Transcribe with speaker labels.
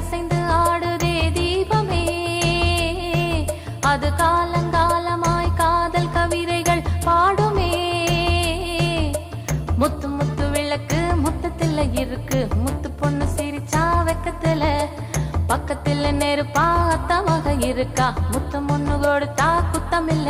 Speaker 1: அசைந்து ஆடுதே தீபமே, அது காலங்காலமாய் காதல் கவிதைகள் பாடுமே. முத்து முத்து விளக்கு முத்தத்துல இருக்கு, முத்து பொண்ணு சிரிச்சா வெக்கத்துல, பக்கத்துல நெருப்பா அத்தமாக இருக்கா, முத்தம் ஒண்ணு கொடுத்தா குத்தமில்ல.